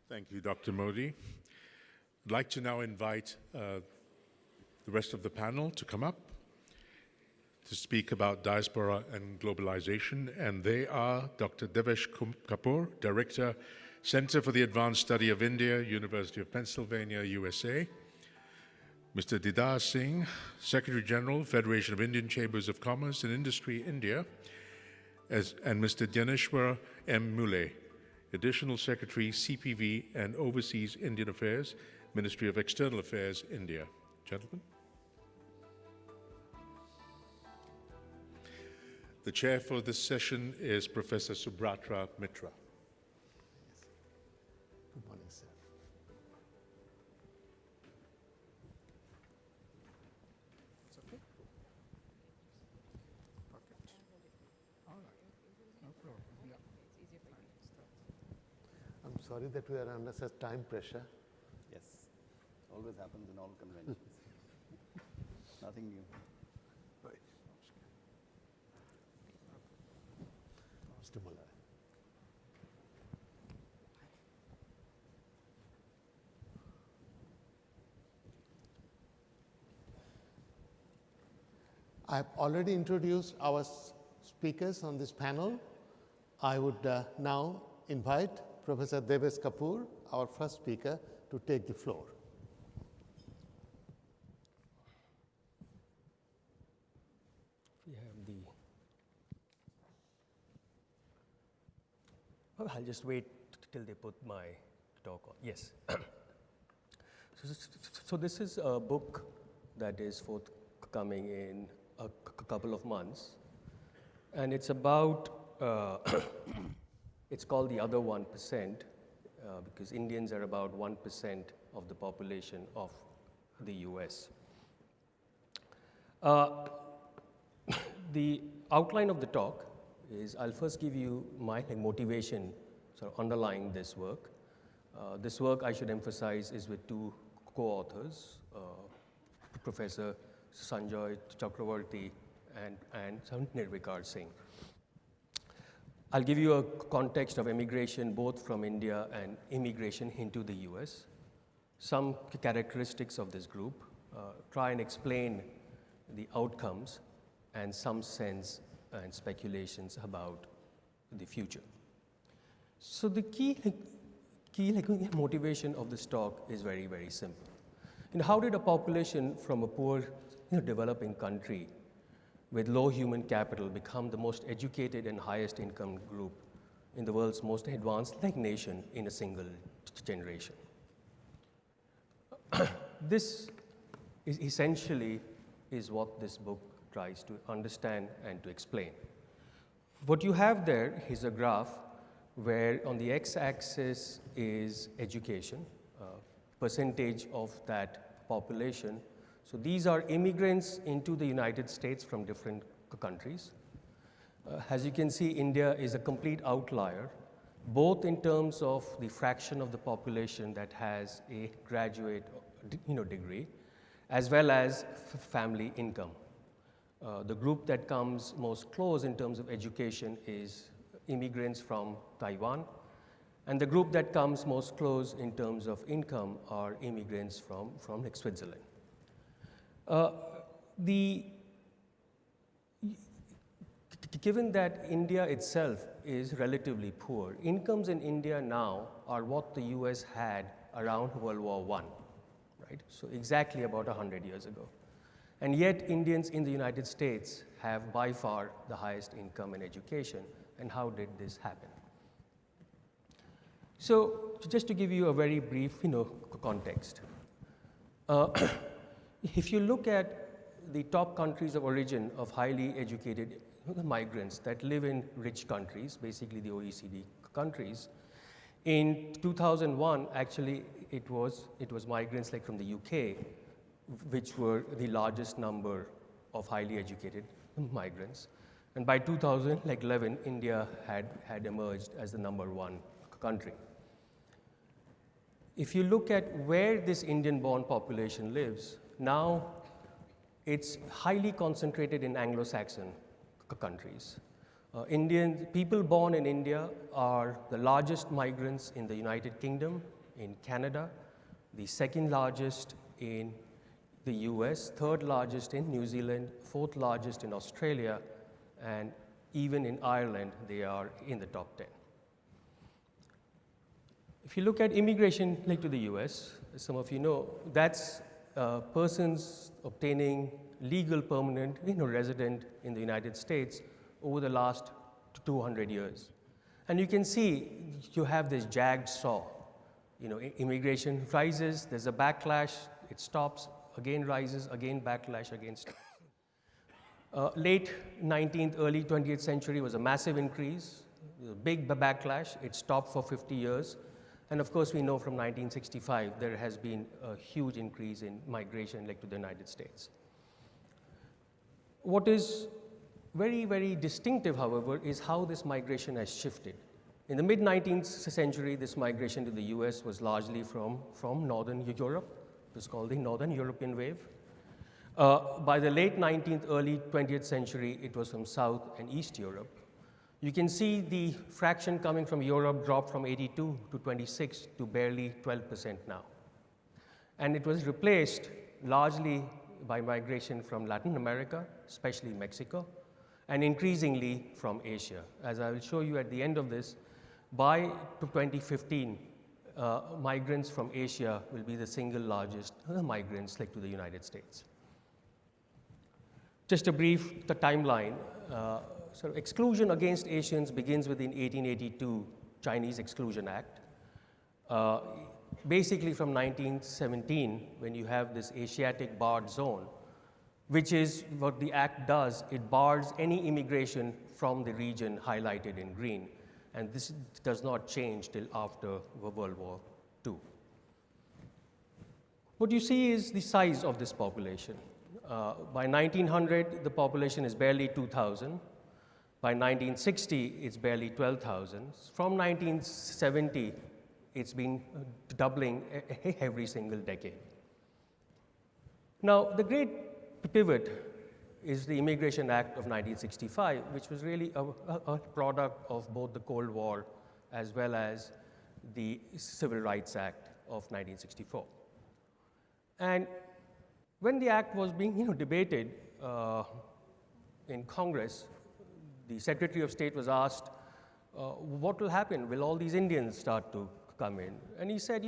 Thank you, Dr. Modi. I'd like to now invite the rest of the panel to come up to speak about diaspora and globalization, and they are Dr. Devesh Kapoor, Director, Center for the Advanced Study of India, University of Pennsylvania, USA, Mr. Didar Singh, Secretary General, Federation of Indian Chambers of Commerce and Industry, India, and Mr. Dyaneshwar M. Mule, Additional Secretary, CPV and Overseas Indian Affairs, Ministry of External Affairs, India. Gentlemen. The chair for this session is Professor Subrata Mitra. Good morning, sir. It's okay? Perfect. All right. No problem. Yeah. I'm sorry that we are under such time pressure. Yes, always happens in all conventions. Nothing new. Stimuli. I have already introduced our speakers on this panel. I would now invite Professor Devesh Kapoor, our first speaker, to take the floor. We have the. Oh, I'll just wait till they put my talk on. Yes. So this is a book that is forthcoming in a couple of months, and it's about. It's called The Other 1%, because Indians are about 1% of the population of the US. The outline of the talk is I'll first give you my motivation sort of underlying this work. This work, I should emphasize, is with two co-authors, Professor Sanjoy Chakravarti and Nirvikar Singh. I'll give you a context of immigration both from India and immigration into the US, some characteristics of this group, try and explain the outcomes, and some sense and speculations about the future. So the key motivation of this talk is very, very simple. How did a population from a poor developing country with low human capital become the most educated and highest income group in the world's most advanced nation in a single generation? This is essentially is what this book tries to understand and to explain. What you have there is a graph where on the x-axis is education, percentage of that population. So these are immigrants into the United States from different countries. As you can see, India is a complete outlier, both in terms of the fraction of the population that has a graduate degree, as well as family income. The group that comes most close in terms of education is immigrants from Taiwan, and the group that comes most close in terms of income are immigrants from Switzerland. Given that India itself is relatively poor, incomes in India now are what the US had around World War I, right? So exactly about 100 years ago. And yet Indians in the United States have by far the highest income and education. And how did this happen? So just to give you a very brief context. If you look at the top countries of origin of highly educated migrants that live in rich countries, basically the OECD countries, in 2001, actually, it was migrants like from the UK, which were the largest number of highly educated migrants. And by 2011, India had emerged as the #1 country. If you look at where this Indian-born population lives, now it's highly concentrated in Anglo-Saxon countries. People born in India are the largest migrants in the United Kingdom, in Canada, the second largest in the US, third largest in New Zealand, fourth largest in Australia, and even in Ireland, they are in the top 10. If you look at immigration like to the US, as some of you know, that's persons obtaining legal permanent resident in the United States over the last 200 years. And you can see you have this jagged saw. Immigration rises, there's a backlash, it stops, again rises, again backlash, again stops. Late 19th, early 20th century was a massive increase, a big backlash, it stopped for 50 years. And of course, we know from 1965, there has been a huge increase in migration like to the United States. What is very, very distinctive, however, is how this migration has shifted. In the mid-19th century, this migration to the US was largely from Northern Europe. It was called the Northern European Wave. By the late 19th, early 20th century, it was from South and East Europe. You can see the fraction coming from Europe dropped from 82 to 26 to barely 12% now. And it was replaced largely by migration from Latin America, especially Mexico, and increasingly from Asia. As I will show you at the end of this, by 2015, migrants from Asia will be the single largest migrants like to the United States. Just a brief timeline. So exclusion against Asians begins with the 1882 Chinese Exclusion Act. Basically from 1917, when you have this Asiatic barred zone, which is what the act does, it bars any immigration from the region highlighted in green. And this does not change till after World War II. What you see is the size of this population. By 1900, the population is barely 2,000. By 1960, it's barely 12,000. From 1970, it's been doubling every single decade. Now, the great pivot is the Immigration Act of 1965, which was really a product of both the Cold War as well as the Civil Rights Act of 1964. And when the act was being debated in Congress, the Secretary of State was asked, what will happen? Will all these Indians start to come in? And he said,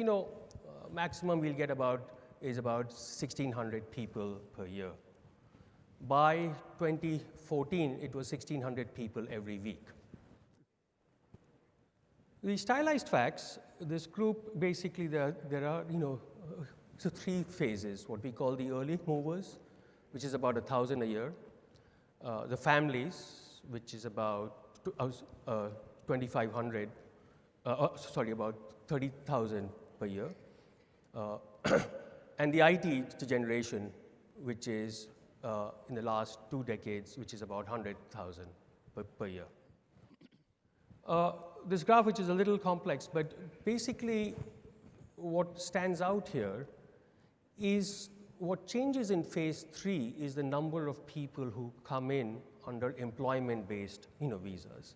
maximum we'll get about 1,600 people per year. By 2014, it was 1,600 people every week. The stylized facts, this group, basically there are so three phases, what we call the early movers, which is about 1,000 a year, the families, which is about 2,500, about 30,000 per year, and the IT generation, which is in the last 2 decades, which is about 100,000 per year. This graph, which is a little complex, but basically what stands out here is what changes in phase 3 is the number of people who come in under employment-based visas.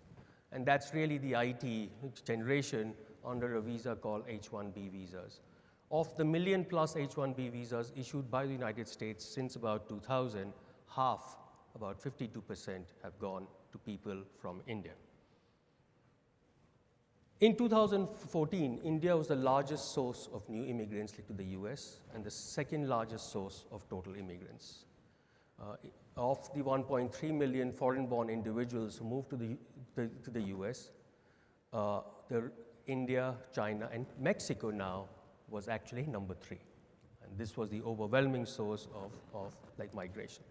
And that's really the IT generation under a visa called H-1B visas. Of the million-plus H-1B visas issued by the United States since about 2000, half, about 52%, have gone to people from India. In 2014, India was the largest source of new immigrants to the US and the second largest source of total immigrants. Of the 1.3 million foreign-born individuals who moved to the US, India, China, and Mexico now was actually number 3. And this was the overwhelming source of migration.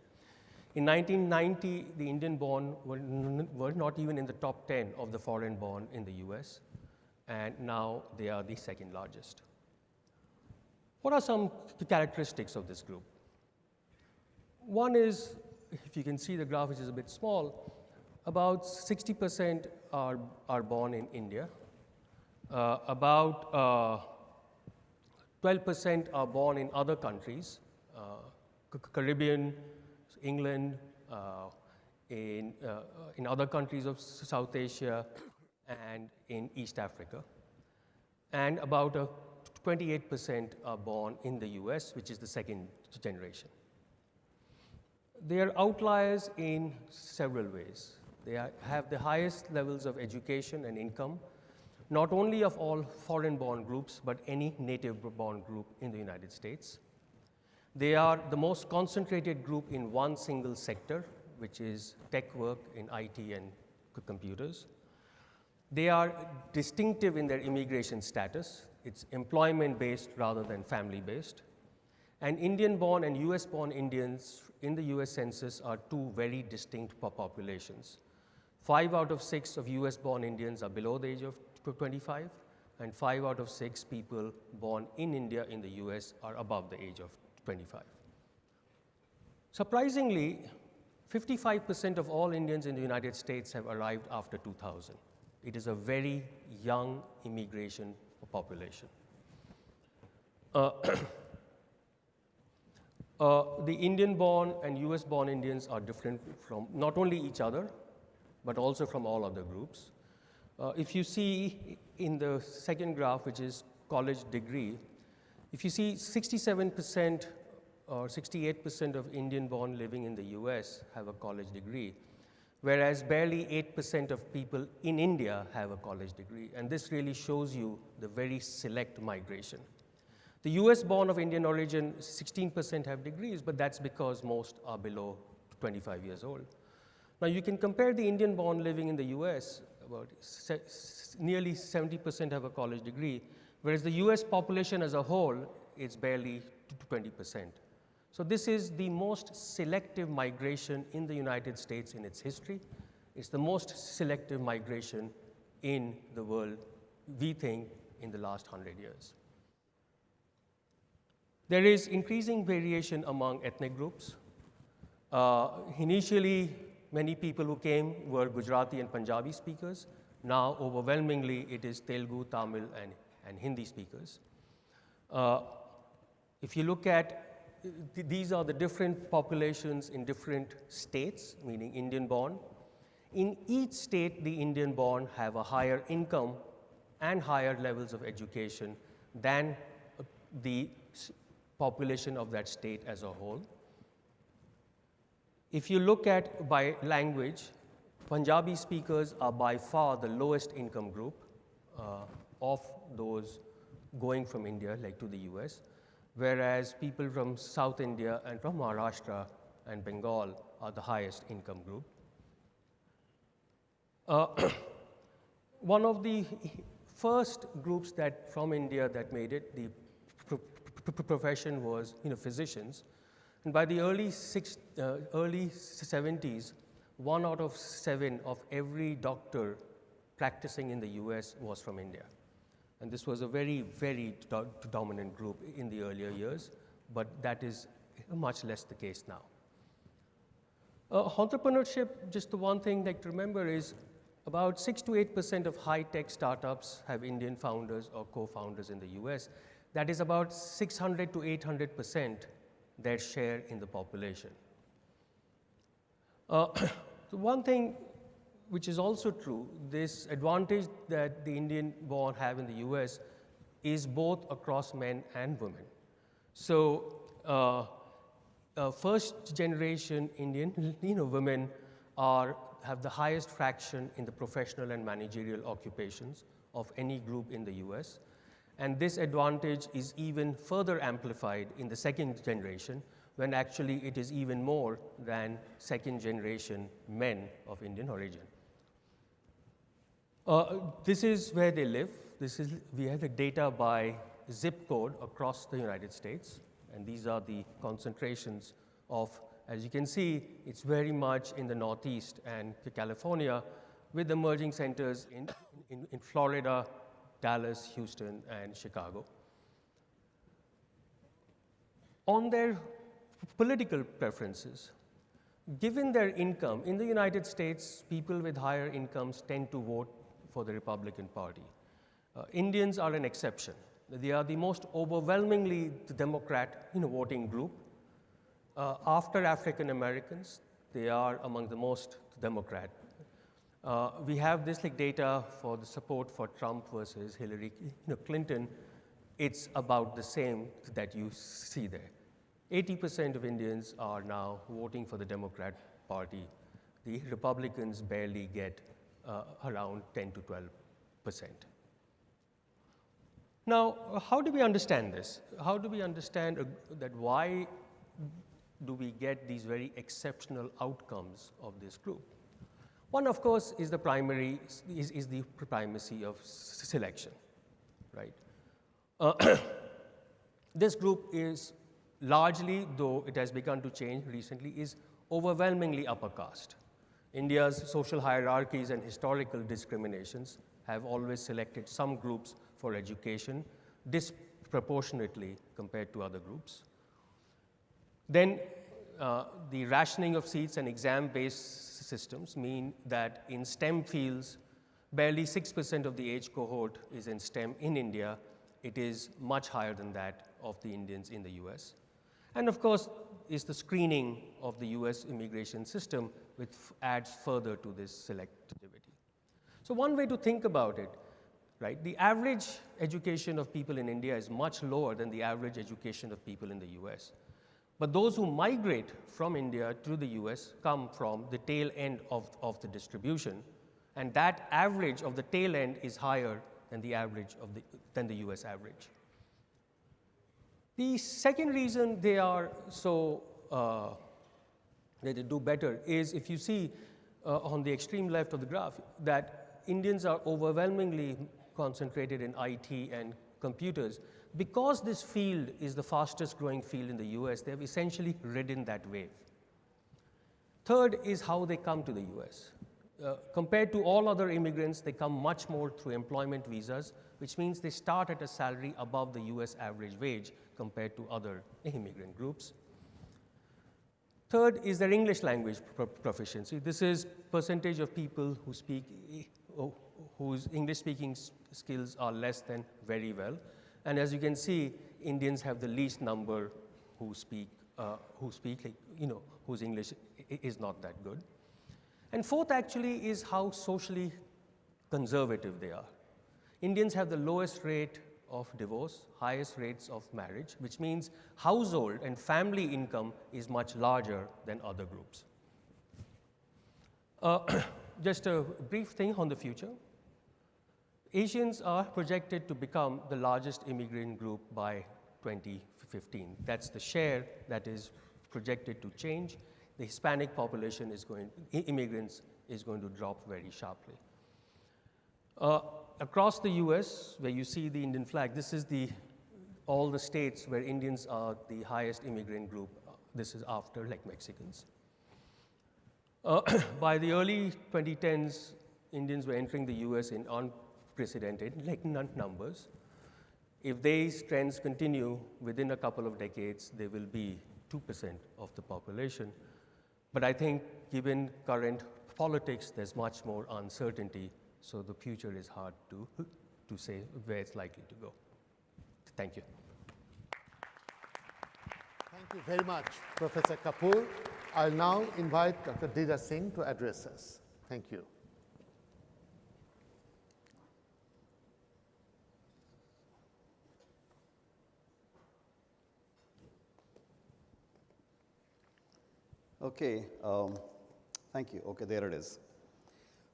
In 1990, the Indian-born were not even in the top 10 of the foreign-born in the US, and now they are the second largest. What are some characteristics of this group? One is, if you can see the graph, which is a bit small, about 60% are born in India. About 12% are born in other countries, Caribbean, England, in other countries of South Asia, and in East Africa. And about 28% are born in the US, which is the second generation. They are outliers in several ways. They have the highest levels of education and income, not only of all foreign-born groups, but any native-born group in the United States. They are the most concentrated group in one single sector, which is tech work in IT and computers. They are distinctive in their immigration status. It's employment-based rather than family-based. And Indian-born and US-born Indians in the US Census are two very distinct populations. 5 out of 6 of US-born Indians are below the age of 25, and 5 out of 6 people born in India in the US are above the age of 25. Surprisingly, 55% of all Indians in the United States have arrived after 2000. It is a very young immigration population. The Indian-born and US-born Indians are different from not only each other, but also from all other groups. If you see in the second graph, which is college degree, if you see 67% or 68% of Indian-born living in the US have a college degree, whereas barely 8% of people in India have a college degree. And this really shows you the very select migration. The US-born of Indian origin, 16% have degrees, but that's because most are below 25 years old. Now you can compare the Indian-born living in the US, about nearly 70% have a college degree, whereas the US population as a whole is barely 20%. So this is the most selective migration in the United States in its history. It's the most selective migration in the world, we think, in the last 100 years. There is increasing variation among ethnic groups. Initially, many people who came were Gujarati and Punjabi speakers. Now, overwhelmingly, it is Telugu, Tamil, and Hindi speakers. If you look at, these are the different populations in different states, meaning Indian-born. In each state, the Indian-born have a higher income and higher levels of education than the population of that state as a whole. If you look at by language, Punjabi speakers are by far the lowest income group of those going from India, like to the US, whereas people from South India and from Maharashtra and Bengal are the highest income group. One of the first groups that from India that made it, the profession was physicians. And by the early 70s, 1 out of 7 of every doctor practicing in the US was from India. And this was a very, very dominant group in the earlier years, but that is much less the case now. Entrepreneurship, just the one thing to remember is about 6 to 8% of high-tech startups have Indian founders or co-founders in the US. That is about 600 to 800% their share in the population. The one thing which is also true, this advantage that the Indian-born have in the US is both across men and women. So first-generation Indian women have the highest fraction in the professional and managerial occupations of any group in the US. And this advantage is even further amplified in the second generation, when actually it is even more than second-generation men of Indian origin. This is where they live. We have the data by zip code across the United States, and these are the concentrations of, as you can see, it's very much in the Northeast and California, with emerging centers in Florida, Dallas, Houston, and Chicago. On their political preferences, given their income, in the United States, people with higher incomes tend to vote for the Republican Party. Indians are an exception. They are the most overwhelmingly Democrat voting group. After African Americans, they are among the most Democrat. We have this data for the support for Trump versus Hillary Clinton. it's about the same that you see there. 80% of Indians are now voting for the Democrat Party. The Republicans barely get around 10 to 12%. Now, how do we understand this? How do we understand that why do we get these very exceptional outcomes of this group? One, of course, is the primacy of selection, right? This group is largely, though it has begun to change recently, is overwhelmingly upper caste. India's social hierarchies and historical discriminations have always selected some groups for education disproportionately compared to other groups. Then the rationing of seats and exam-based systems mean that in STEM fields, barely 6% of the age cohort is in STEM in India. It is much higher than that of the Indians in the US. And of course, is the screening of the US immigration system, which adds further to this selectivity. So one way to think about it, right, the average education of people in India is much lower than the average education of people in the US. But those who migrate from India to the US come from the tail end of the distribution, and that average of the tail end is higher than the average of than the US average. The second reason they are so that they do better is if you see on the extreme left of the graph that Indians are overwhelmingly concentrated in IT and computers. Because this field is the fastest growing field in the US, they have essentially ridden that wave. Third is how they come to the US. Compared to all other immigrants, they come much more through employment visas, which means they start at a salary above the US average wage compared to other immigrant groups. Third is their English language proficiency. This is percentage of people who speak, whose English speaking skills are less than very well. And as you can see, Indians have the least number who speak like, whose English is not that good. And fourth actually is how socially conservative they are. Indians have the lowest rate of divorce, highest rates of marriage, which means household and family income is much larger than other groups. Just a brief thing on the future. Asians are projected to become the largest immigrant group by 2015. That's the share that is projected to change. The Hispanic population immigrants is going to drop very sharply. Across the US, where you see the Indian flag, this is all the states where Indians are the highest immigrant group. This is after, like, Mexicans. By the early 2010s, Indians were entering the US in unprecedented, like, numbers. If these trends continue, within a couple of decades, they will be 2% of the population. But I think, given current politics, there's much more uncertainty, so the future is hard to say where it's likely to go. Thank you. Thank you very much, Professor Kapoor. I'll now invite Dr. Dheeraj Singh to address us. Thank you. Okay, thank you. Okay, there it is.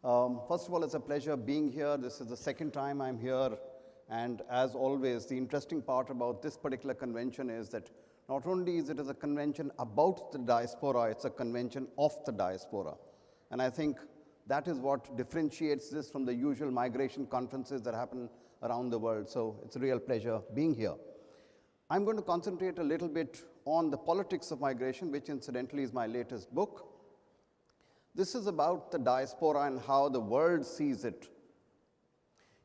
First of all, it's a pleasure being here. This is the second time I'm here. And as always, the interesting part about this particular convention is that not only is it a convention about the diaspora, it's a convention of the diaspora. And I think that is what differentiates this from the usual migration conferences that happen around the world. So it's a real pleasure being here. I'm going to concentrate a little bit on the politics of migration, which incidentally is my latest book. This is about the diaspora and how the world sees it.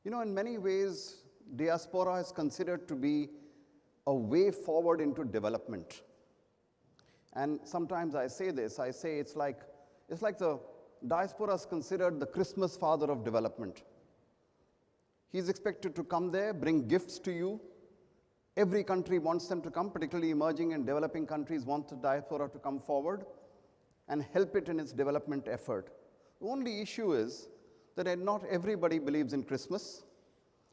You know, in many ways, diaspora is considered to be a way forward into development. And sometimes I say this, I say it's like the diaspora is considered the Christmas father of development. He's expected to come there, bring gifts to you. Every country wants them to come, particularly emerging and developing countries want the diaspora to come forward and help it in its development effort. The only issue is that not everybody believes in Christmas.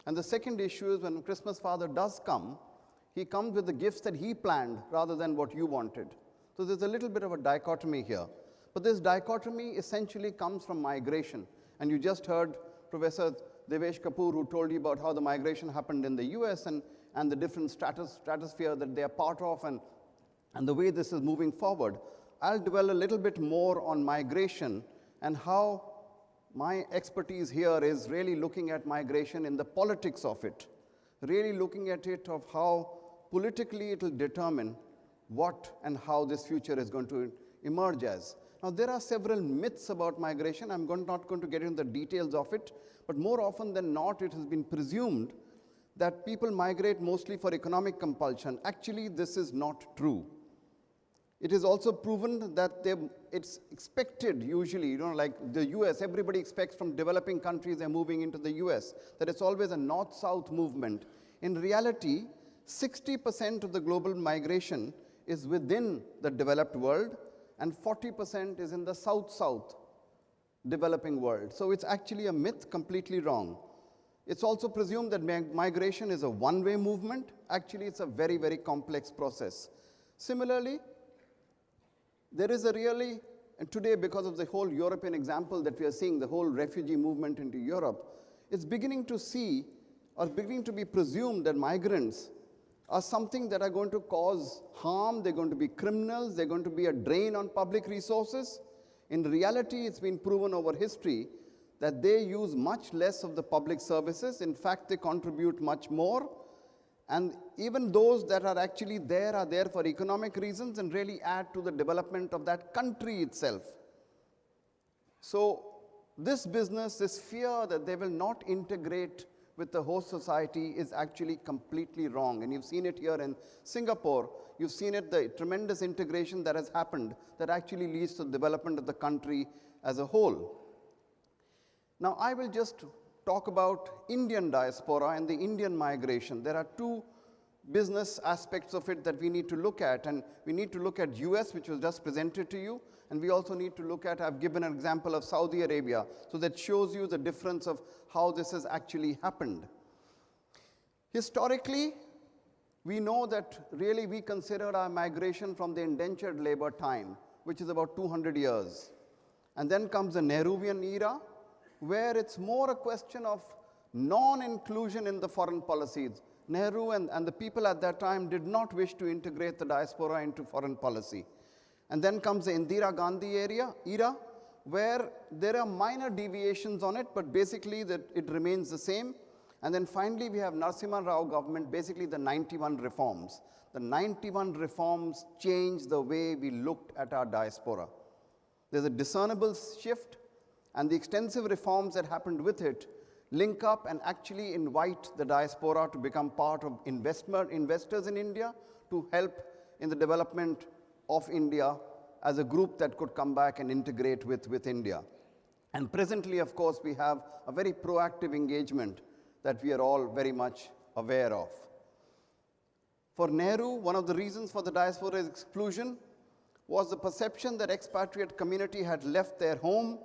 And the second issue is when Christmas Father does come, he comes with the gifts that he planned rather than what you wanted. So there's a little bit of a dichotomy here. But this dichotomy essentially comes from migration. And you just heard Professor Devesh Kapoor, who told you about how the migration happened in the US and the different stratosphere that they are part of and the way this is moving forward. I'll dwell a little bit more on migration and how my expertise here is really looking at migration in the politics of it, really looking at it of how politically it will determine what and how this future is going to emerge as. Now, there are several myths about migration. I'm not going to get into the details of it, but more often than not, it has been presumed that people migrate mostly for economic compulsion. Actually, this is not true. It is also proven that it's expected usually, like the US, everybody expects from developing countries they're moving into the US, that it's always a north-south movement. In reality, 60% of the global migration is within the developed world, and 40% is in the south-south developing world. So it's actually a myth, completely wrong. It's also presumed that migration is a one-way movement. Actually, it's a very, very complex process. Similarly, there is a really, and today because of the whole European example that we are seeing, the whole refugee movement into Europe, it's beginning to see or beginning to be presumed that migrants are something that are going to cause harm, they're going to be criminals, they're going to be a drain on public resources. In reality, it's been proven over history that they use much less of the public services. In fact, they contribute much more. And even those that are actually there are there for economic reasons and really add to the development of that country itself. So this business, this fear that they will not integrate with the host society is actually completely wrong. And you've seen it here in Singapore. You've seen it, the tremendous integration that has happened that actually leads to the development of the country as a whole. Now, I will just talk about Indian diaspora and the Indian migration. There are two business aspects of it that we need to look at. And we need to look at US, which was just presented to you. And we also need to look at, I've given an example of Saudi Arabia. So that shows you the difference of how this has actually happened. Historically, we know that really we consider our migration from the indentured labor time, which is about 200 years. And then comes the Nehruvian era, where it's more a question of non-inclusion in the foreign policies. Nehru and the people at that time did not wish to integrate the diaspora into foreign policy. And then comes the Indira Gandhi era, where there are minor deviations on it, but basically that it remains the same. And then finally, we have Narasimha Rao government, basically the 91 reforms. The 91 reforms changed the way we looked at our diaspora. There's a discernible shift, and the extensive reforms that happened with it link up and actually invite the diaspora to become part of investors in India to help in the development of India as a group that could come back and integrate with India. And presently, of course, we have a very proactive engagement that we are all very much aware of. For Nehru, one of the reasons for the diaspora's exclusion was the perception that expatriate community had left their home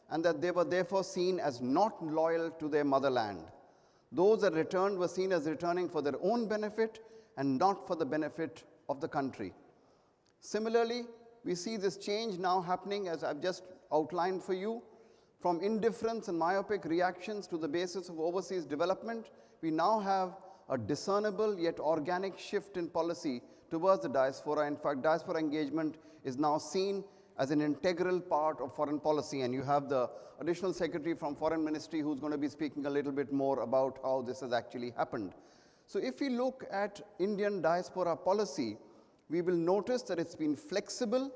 and that they were therefore seen as not loyal to their motherland. Those that returned were seen as returning for their own benefit and not for the benefit of the country. Similarly, we see this change now happening, as I've just outlined for you, from indifference and myopic reactions to the basis of overseas development. We now have a discernible yet organic shift in policy towards the diaspora. In fact, diaspora engagement is now seen as an integral part of foreign policy. And you have the additional secretary from Foreign Ministry who's going to be speaking a little bit more about how this has actually happened. So if we look at Indian diaspora policy, we will notice that it's been flexible.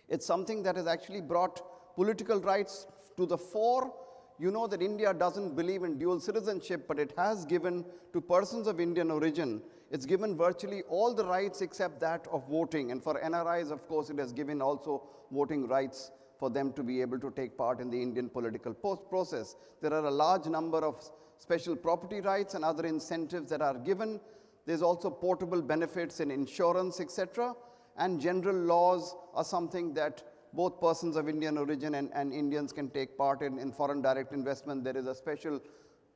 It's something that has actually brought political rights to the fore. You know that India doesn't believe in dual citizenship, but it has given to persons of Indian origin, it's given virtually all the rights except that of voting. And for NRIs, of course, it has given also voting rights for them to be able to take part in the Indian political process. There are a large number of special property rights and other incentives that are given. There's also portable benefits in insurance, etc. And general laws are something that both persons of Indian origin and Indians can take part in foreign direct investment. There is a special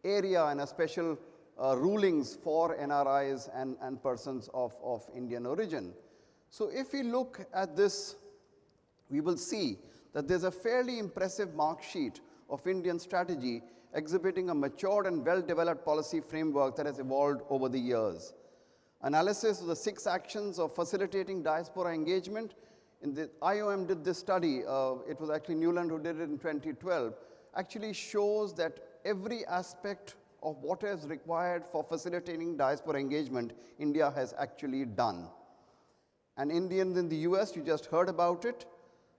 area and a special rulings for NRIs and persons of Indian origin. So if we look at this, we will see that there's a fairly impressive mark sheet of Indian strategy exhibiting a matured and well-developed policy framework that has evolved over the years. Analysis of the 6 actions of facilitating diaspora engagement. In the IOM did this study, it was actually Newland who did it in 2012, actually shows that every aspect of what is required for facilitating diaspora engagement, India has actually done. And Indians in the US, you just heard about it.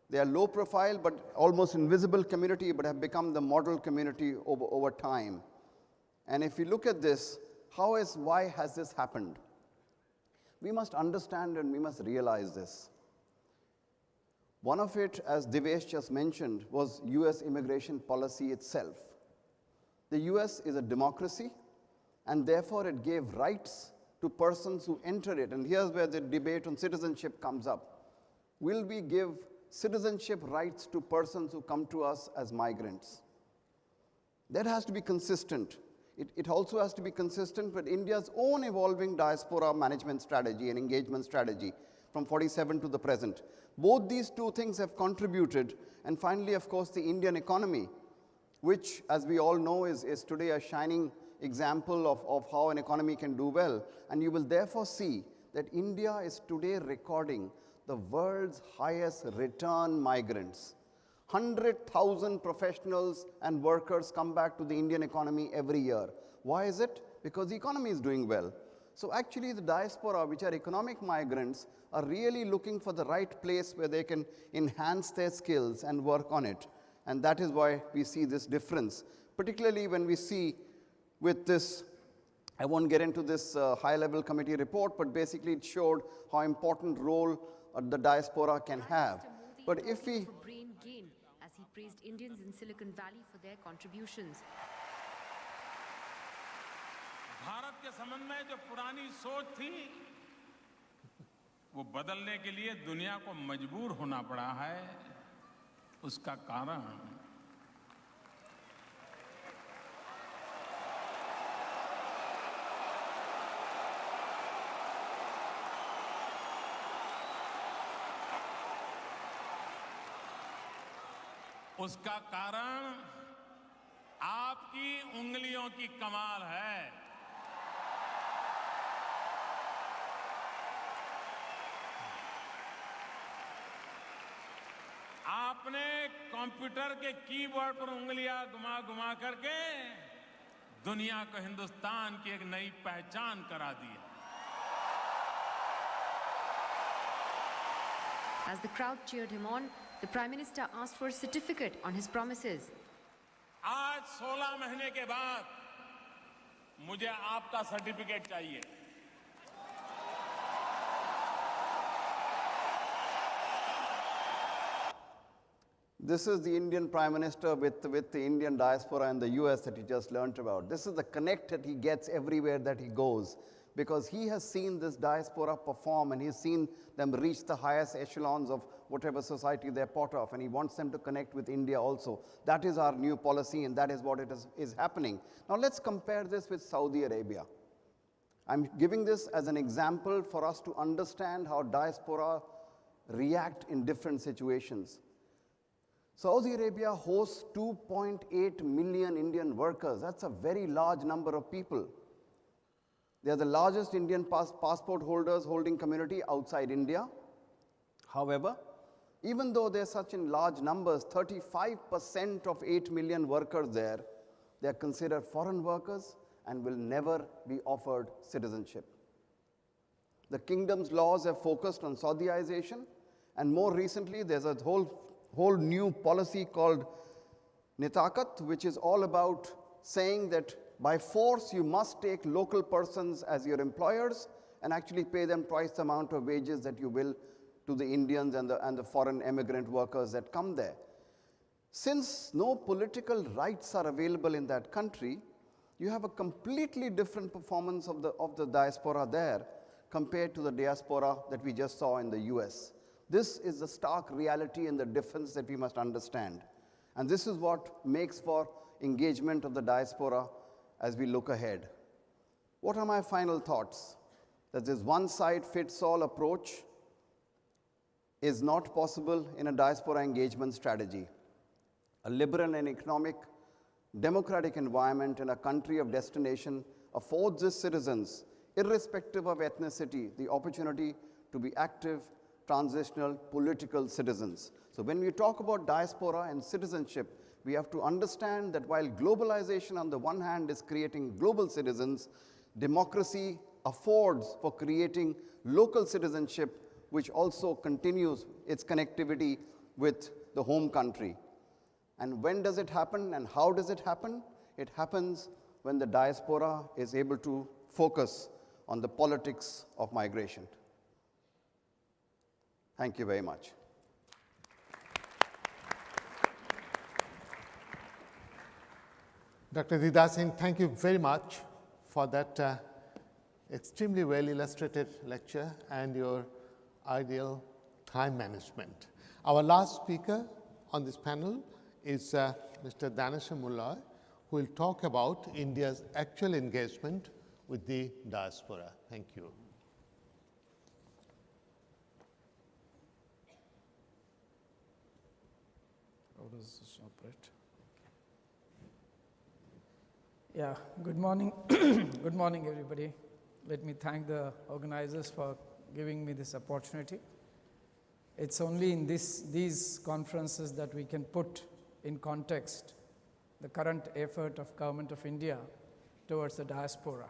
They are low profile, but almost invisible community, but have become the model community over time. And if you look at this, why has this happened? We must understand and we must realize this. One of it, as Devesh just mentioned, was US immigration policy itself. The US is a democracy, and therefore it gave rights to persons who enter it. And here's where the debate on citizenship comes up. Will we give citizenship rights to persons who come to us as migrants? That has to be consistent. It also has to be consistent with India's own evolving diaspora management strategy and engagement strategy from 47 to the present. Both these two things have contributed. And finally, of course, the Indian economy, which, as we all know, is today a shining example of how an economy can do well. And you will therefore see that India is today recording the world's highest return migrants. 100,000 professionals and workers come back to the Indian economy every year. Why is it? Because the economy is doing well. So actually the diaspora, which are economic migrants, are really looking for the right place where they can enhance their skills and work on it. And that is why we see this difference, particularly when we see with this, I won't get into this high-level committee report, but basically it showed how important role the diaspora can have. But if we... For brain gain, as he praised Indians in Silicon Valley for their contributions. Bharat के संबंध में जो पुरानी सोच थी वो बदलने के लिए दुनिया को मजबूर होना पड़ा है। उसका कारण आपकी उंगलियों की कमाल है। आपने कंप्यूटर के कीबोर्ड पर उंगलियां घुमा करके दुनिया को हिंदुस्तान की एक नई पहचान करा दी है। As the crowd cheered him on, the Prime Minister asked for a certificate on his promises. आज 16 महीने के बाद मुझे आपका सर्टिफिकेट चाहिए। This is the Indian Prime Minister with the Indian diaspora in the US that he just learned about. This is the connect that he gets everywhere that he goes, because he has seen this diaspora perform and he's seen them reach the highest echelons of whatever society they're part of, and he wants them to connect with India also. That is our new policy, and that is what is happening. Now let's compare this with Saudi Arabia. I'm giving this as an example for us to understand how diaspora react in different situations. Saudi Arabia hosts 2.8 million Indian workers. That's a very large number of people. They are the largest Indian passport holders holding community outside India. However, even though they're such in large numbers, 35% of 8 million workers there, they are considered foreign workers and will never be offered citizenship. The kingdom's laws have focused on Saudiization, and more recently there's a whole new policy called Nitakat, which is all about saying that by force you must take local persons as your employers and actually pay them twice the amount of wages that you will to the Indians and the foreign immigrant workers that come there. Since no political rights are available in that country, you have a completely different performance of the diaspora there compared to the diaspora that we just saw in the US. This is the stark reality and the difference that we must understand. And this is what makes for engagement of the diaspora as we look ahead. What are my final thoughts? That this one-size-fits-all approach is not possible in a diaspora engagement strategy. A liberal and economic, democratic environment in a country of destination affords its citizens, irrespective of ethnicity, the opportunity to be active, transitional, political citizens. So when we talk about diaspora and citizenship, we have to understand that while globalization on the one hand is creating global citizens, democracy affords for creating local citizenship, which also continues its connectivity with the home country. And when does it happen and how does it happen? It happens when the diaspora is able to focus on the politics of migration. Thank you very much. Dr. Didar Singh, thank you very much for that extremely well illustrated lecture and your ideal time management. Our last speaker on this panel is Mr. Danesh Mullah, who will talk about India's actual engagement with the diaspora. Thank you. How does this operate? Yeah, good morning. Good morning, everybody. Let me thank the organizers for giving me this opportunity. It's only in these conferences that we can put in context the current effort of Government of India towards the diaspora.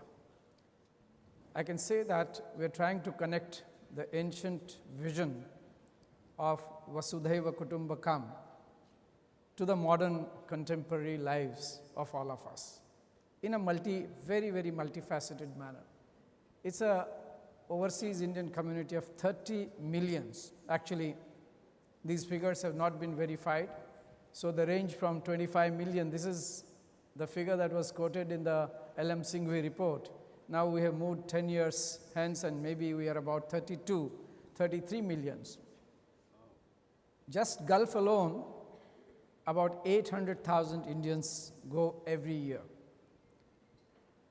I can say that we're trying to connect the ancient vision of Vasudhaiva Kutumbakam to the modern contemporary lives of all of us in a very, very multifaceted manner. It's a overseas Indian community of 30 millions. Actually, these figures have not been verified. So they range from 25 million. This is the figure that was quoted in the LM Singhvi report. Now we have moved 10 years hence and maybe we are about 32, 33 millions. Just Gulf alone, about 800,000 Indians go every year.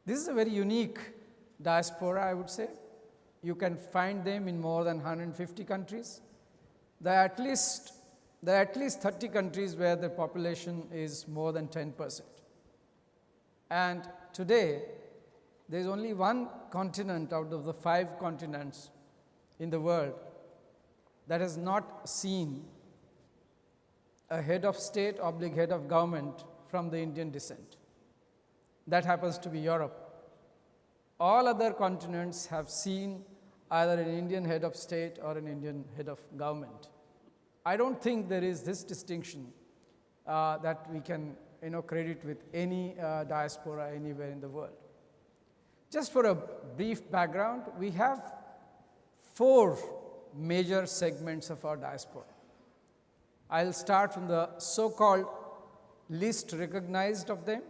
This is a very unique diaspora, I would say. You can find them in more than 150 countries. There are at least 30 countries where the population is more than 10%. And today, there is only one continent out of the 5 continents in the world that has not seen a head of state / head of government from the Indian descent. That happens to be Europe. All other continents have seen either an Indian head of state or an Indian head of government. I don't think there is this distinction that we can credit with any diaspora anywhere in the world. Just for a brief background, we have 4 major segments of our diaspora. I'll start from the so-called least recognized of them,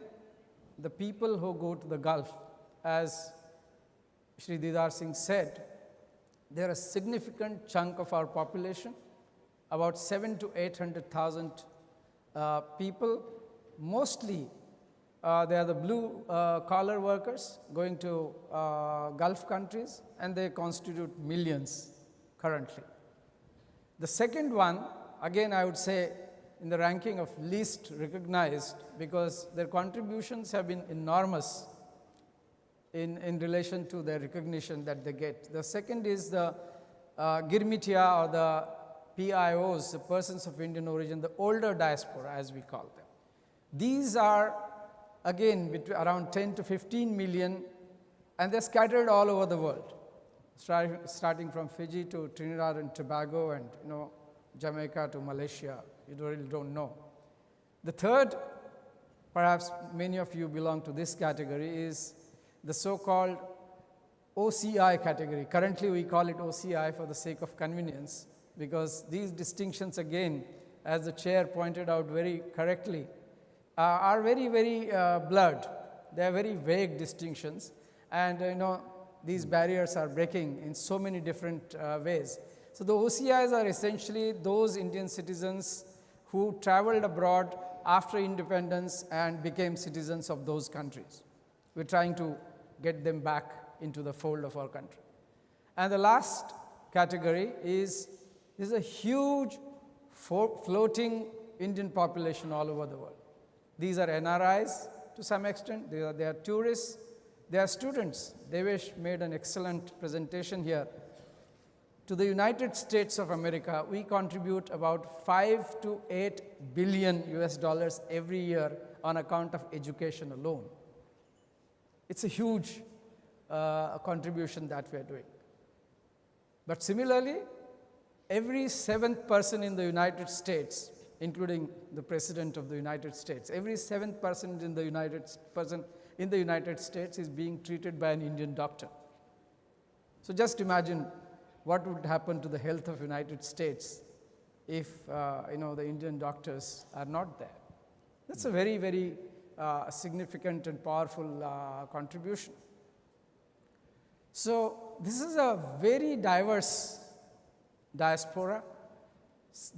the people who go to the Gulf. As Shri Didar Singh said, they are a significant chunk of our population, about 700,000 to 800,000 people. Mostly, they are the blue-collar workers going to Gulf countries, and they constitute millions currently. The second one, again, I would say in the ranking of least recognized, because their contributions have been enormous in relation to the recognition that they get. The second is the Girmitia, or the PIOs, the persons of Indian origin, the older diaspora as we call them. These are again around 10 to 15 million, and they're scattered all over the world, starting from Fiji to Trinidad and Tobago and Jamaica to Malaysia. You really don't know. The third, perhaps many of you belong to this category, is the so-called OCI category. Currently, we call it OCI for the sake of convenience, because these distinctions, again, as the chair pointed out very correctly, are very, very blurred. They are very vague distinctions, and these barriers are breaking in so many different ways. So the OCIs are essentially those Indian citizens who traveled abroad after independence and became citizens of those countries. We're trying to get them back into the fold of our country. And the last category is there's a huge floating Indian population all over the world. These are NRIs to some extent, they are tourists, they are students. Devesh made an excellent presentation here. To the United States of America, we contribute about 5 to 8 billion US dollars every year on account of education alone. It's a huge contribution that we are doing. But similarly, every 7th person in the United States, including the President of the United States, every 7th person in the United States is being treated by an Indian doctor. So just imagine what would happen to the health of United States if the Indian doctors are not there. That's a very, very significant and powerful contribution. So this is a very diverse diaspora.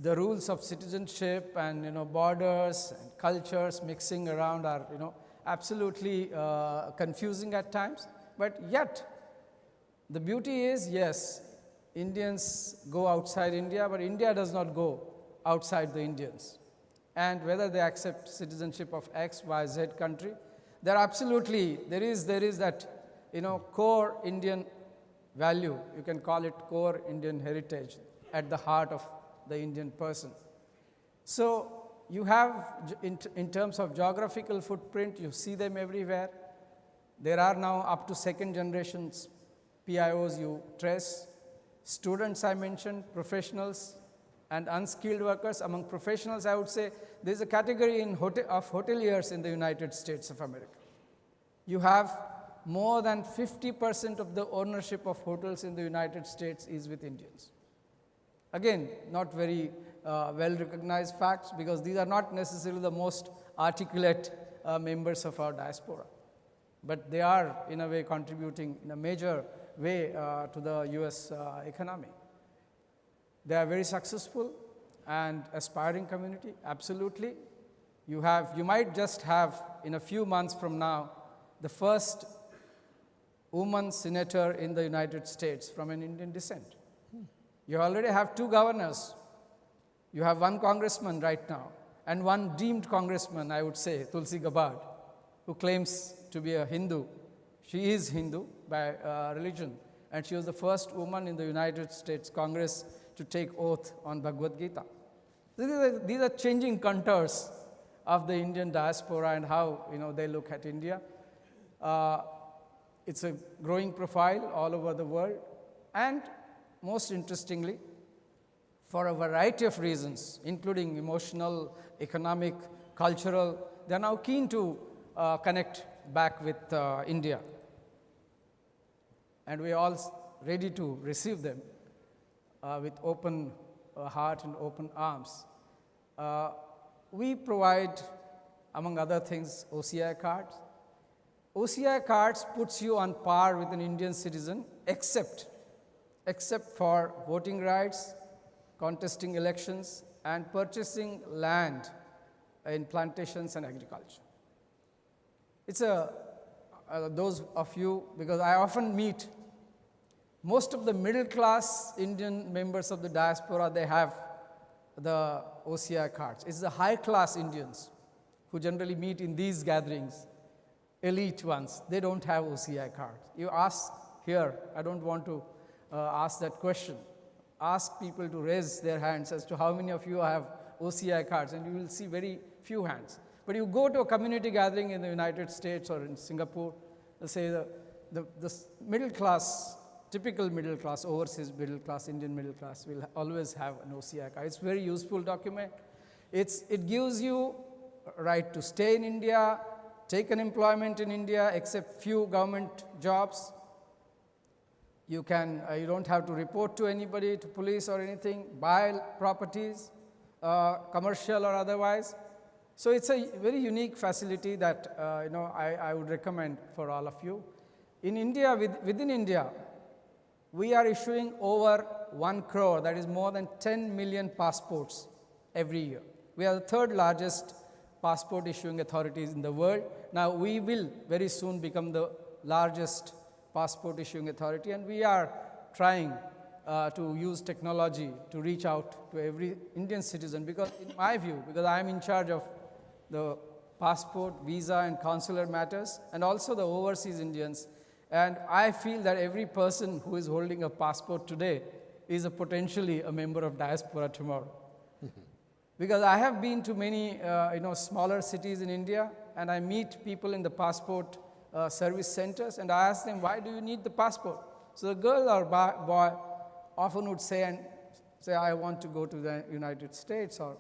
The rules of citizenship and borders and cultures mixing around are absolutely confusing at times. But yet, the beauty is, yes, Indians go outside India, but India does not go outside the Indians. And whether they accept citizenship of X, Y, Z country, there is that core Indian value, you can call it core Indian heritage at the heart of the Indian person. So you have, in terms of geographical footprint, you see them everywhere. There are now up to second generations PIOs you trace. Students I mentioned, professionals and unskilled workers. Among professionals, I would say there is a category of hoteliers in the United States of America. You have more than 50% of the ownership of hotels in the United States is with Indians. Again, not very well recognized facts, because these are not necessarily the most articulate members of our diaspora. But they are, in a way, contributing in a major way to the US economy. They are very successful and aspiring community, absolutely. You might just have, in a few months from now, the first woman senator in the United States from an Indian descent. You already have 2 governors. You have 1 congressman right now, and 1 deemed congressman, I would say, Tulsi Gabbard, who claims to be a Hindu. She is Hindu by religion, and she was the first woman in the United States Congress to take oath on Bhagavad Gita. These are changing contours of the Indian diaspora and how they look at India. It's a growing profile all over the world, and most interestingly, for a variety of reasons, including emotional, economic, cultural, they are now keen to connect back with India. And we are all ready to receive them with open heart and open arms. We provide, among other things, OCI cards. OCI cards puts you on par with an Indian citizen, except for voting rights, contesting elections, and purchasing land in plantations and agriculture. It's those of you, because I often meet most of the middle class Indian members of the diaspora, they have the OCI cards. It's the high class Indians who generally meet in these gatherings, elite ones, they don't have OCI cards. You ask here, I don't want to ask that question. Ask people to raise their hands as to how many of you have OCI cards, and you will see very few hands. But you go to a community gathering in the United States or in Singapore, say the middle class, typical middle class, overseas middle class, Indian middle class will always have an OCI card. It's a very useful document. It gives you a right to stay in India, take an employment in India, except few government jobs. You don't have to report to anybody, to police or anything, buy properties, commercial or otherwise. So it's a very unique facility that I would recommend for all of you. In India, within India, we are issuing over 1 crore, that is more than 10 million passports every year. We are the 3rd largest passport issuing authorities in the world, Now, we will very soon become the largest passport issuing authority, and we are trying to use technology to reach out to every Indian citizen, because in my view, because I am in charge of the passport, visa and consular matters, and also the overseas Indians, and I feel that every person who is holding a passport today is potentially a member of diaspora tomorrow. Because I have been to many smaller cities in India, and I meet people in the passport service centers, and I ask them, why do you need the passport? So the girl or boy often would say, I want to go to the United States or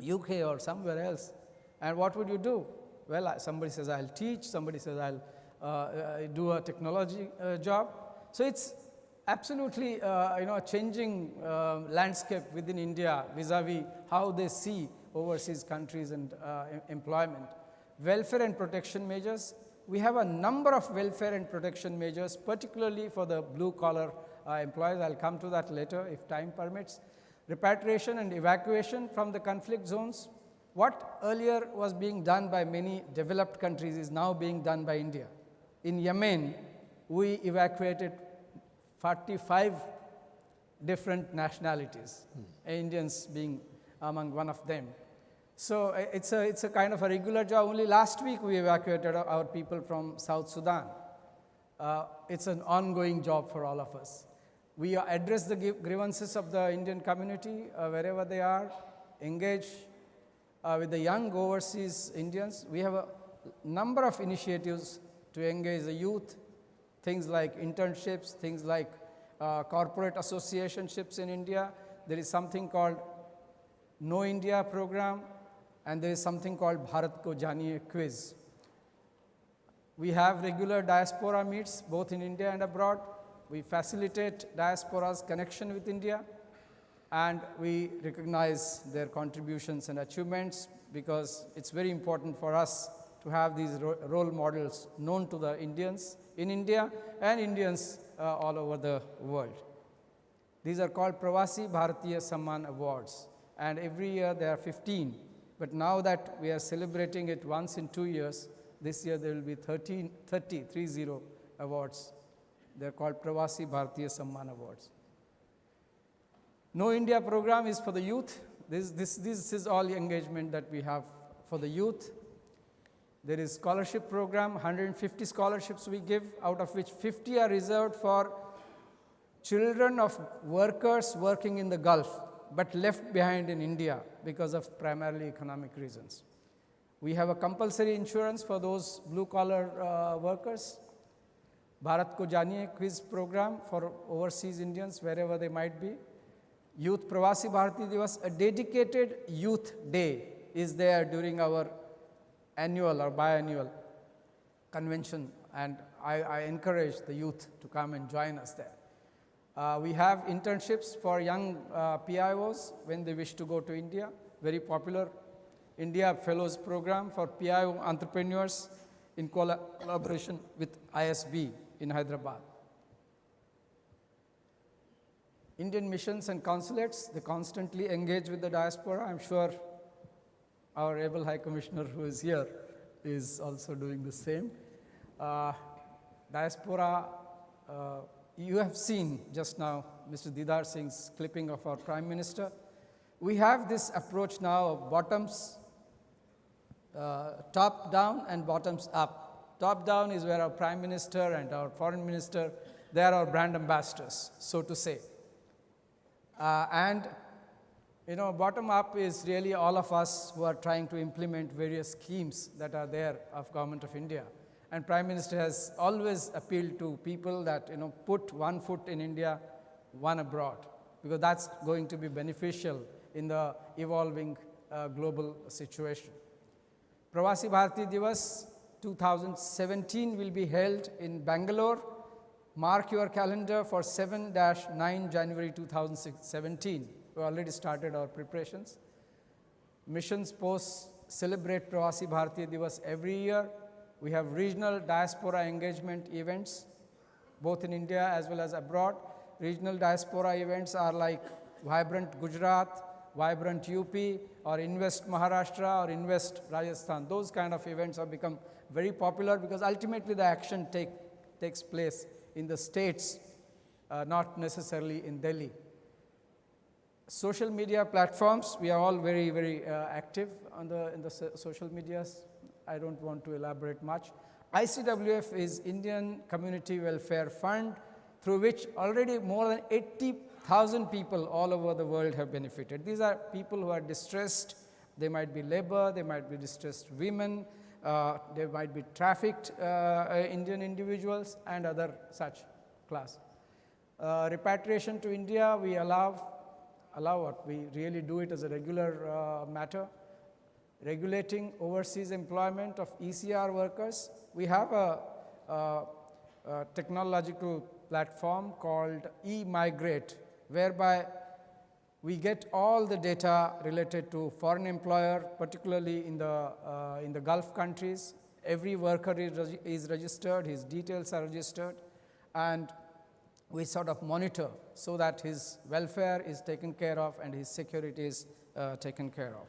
UK or somewhere else. And what would you do? Well, somebody says, I'll teach. Somebody says, I'll do a technology job. So it's absolutely a changing landscape within India vis-a-vis how they see overseas countries and employment. Welfare and protection measures. We have a number of welfare and protection measures, particularly for the blue-collar employees. I'll come to that later if time permits. Repatriation and evacuation from the conflict zones. What earlier was being done by many developed countries is now being done by India. In Yemen, we evacuated 45 different nationalities, Indians being among one of them. So it's a kind of a regular job. Only last week we evacuated our people from South Sudan. It's an ongoing job for all of us. We address the grievances of the Indian community wherever they are, engage with the young overseas Indians. We have a number of initiatives to engage the youth, things like internships, things like corporate associationships in India. There is something called Know India program, and there is something called Bharat Ko Janiye quiz. We have regular diaspora meets both in India and abroad. We facilitate diaspora's connection with India, and we recognize their contributions and achievements, because it's very important for us to have these role models known to the Indians in India and Indians all over the world. These are called Pravasi Bharatiya Samman Awards, and every year there are 15. But now that we are celebrating it once in 2 years, this year there will be 30 awards. They're called Pravasi Bharatiya Samman Awards. Know India program is for the youth. This is all the engagement that we have for the youth. There is scholarship program, 150 scholarships we give, out of which 50 are reserved for children of workers working in the Gulf, but left behind in India because of primarily economic reasons. We have a compulsory insurance for those blue-collar workers. Bharat Ko Janiye quiz program for overseas Indians, wherever they might be. Youth Pravasi Bharati Divas, a dedicated youth day is there during our annual or biannual convention, and I encourage the youth to come and join us there. We have internships for young PIOs when they wish to go to India. Very popular India Fellows program for PIO entrepreneurs in collaboration with ISB in Hyderabad. Indian missions and consulates, they constantly engage with the diaspora. I'm sure our able High Commissioner who is here is also doing the same. Diaspora, you have seen just now Mr. Didar Singh's clipping of our Prime Minister. We have this approach now of bottoms, top down and bottoms up. Top down is where our Prime Minister and our Foreign Minister, they are our brand ambassadors, so to say. And bottom up is really all of us who are trying to implement various schemes that are there of Government of India. And Prime Minister has always appealed to people that put one foot in India, one abroad, because that's going to be beneficial in the evolving global situation. Pravasi Bharati Divas 2017 will be held in Bangalore. Mark your calendar for 7-9 January 2017. We already started our preparations. Missions posts celebrate Pravasi Bharatiya Divas every year. We have regional diaspora engagement events, both in India as well as abroad. Regional diaspora events are like Vibrant Gujarat, Vibrant UP, or Invest Maharashtra or Invest Rajasthan. Those kind of events have become very popular because ultimately the action takes place in the states, not necessarily in Delhi. Social media platforms, we are all very, very active on in the social medias. I don't want to elaborate much. ICWF is Indian Community Welfare Fund, through which already more than 80,000 people all over the world have benefited. These are people who are distressed. They might be labor, they might be distressed women, they might be trafficked Indian individuals and other such class. Repatriation to India, we allow what? We really do it as a regular matter. Regulating overseas employment of ECR workers. We have a technological platform called eMigrate, whereby we get all the data related to foreign employer, particularly in the Gulf countries. Every worker is registered, his details are registered, and we sort of monitor so that his welfare is taken care of and his security is taken care of.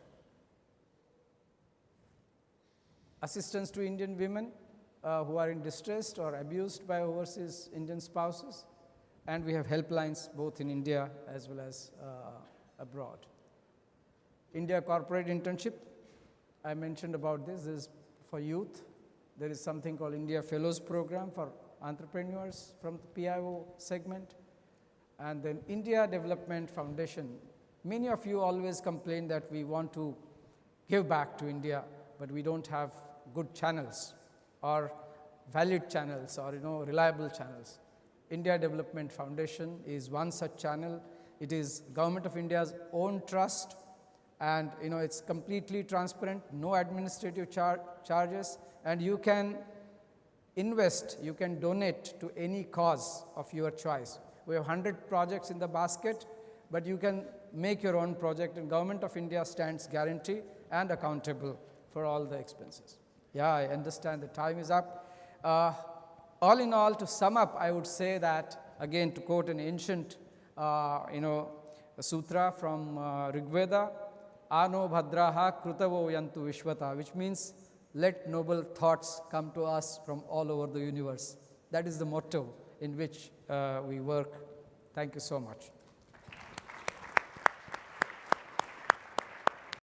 Assistance to Indian women who are in distress or abused by overseas Indian spouses, and we have helplines both in India as well as abroad. India Corporate Internship, I mentioned about this is for youth. There is something called India Fellows Program for entrepreneurs from the PIO segment, and then India Development Foundation. Many of you always complain that we want to give back to India, but we don't have good channels or valid channels or reliable channels. India Development Foundation is one such channel. It is Government of India's own trust, and it's completely transparent, no administrative charges, and you can invest, you can donate to any cause of your choice. We have 100 projects in the basket, but you can make your own project, and Government of India stands guarantee and accountable for all the expenses. Yeah, I understand the time is up. All in all, to sum up, I would say that, again, to quote an ancient sutra from Rigveda, Ano Bhadraha Krutavo Yantu Vishwata, which means let noble thoughts come to us from all over the universe. That is the motto in which we work. Thank you so much.